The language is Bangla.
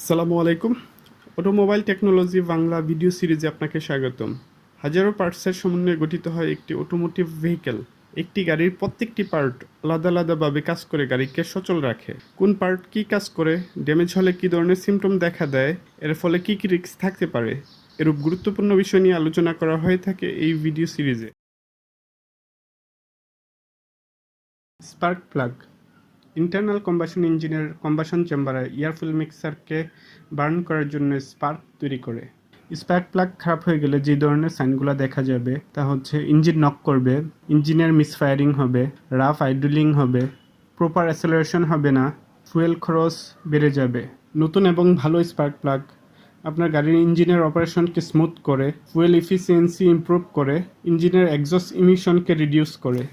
আসসালামু আলাইকুম। অটোমোবাইল টেকনোলজি বাংলা ভিডিও সিরিজে আপনাকে স্বাগতম। হাজারো পার্টসের সমন্বয়ে গঠিত হয় একটি অটোমোটিভ ভেহিকেল। একটি গাড়ির প্রত্যেকটি পার্ট আলাদা আলাদাভাবে কাজ করে গাড়িকে সচল রাখে। কোন পার্ট কী কাজ করে, ড্যামেজ হলে কী ধরনের সিমটম দেখা দেয়, এর ফলে কী কী রিস্ক থাকতে পারে, এরূপ গুরুত্বপূর্ণ বিষয় নিয়ে আলোচনা করা হয়ে থাকে এই ভিডিও সিরিজে। স্পার্ক প্লাগ ইন্টারনাল কম্বাশন ইঞ্জিনের কম্বাশন চেম্বারে এয়ার ফুয়েল মিক্সারকে বার্ন করার জন্য স্পার্ক তৈরি করে। স্পার্ক প্লাগ খারাপ হয়ে গেলে যে ধরনের সাইনগুলো দেখা যাবে তা হচ্ছে ইঞ্জিন নক করবে, ইঞ্জিনের মিসফায়ারিং হবে, রাফ আইডলিং হবে, প্রপার অ্যাসেলারেশন হবে না, ফুয়েল খরচ বেড়ে যাবে। নতুন এবং ভালো স্পার্ক প্লাগ আপনার গাড়ির ইঞ্জিনের অপারেশনকে স্মুথ করে, ফুয়েল এফিসিয়েন্সি ইমপ্রুভ করে, ইঞ্জিনের এক্সস্ট ইমিশনকে রিডিউস করে।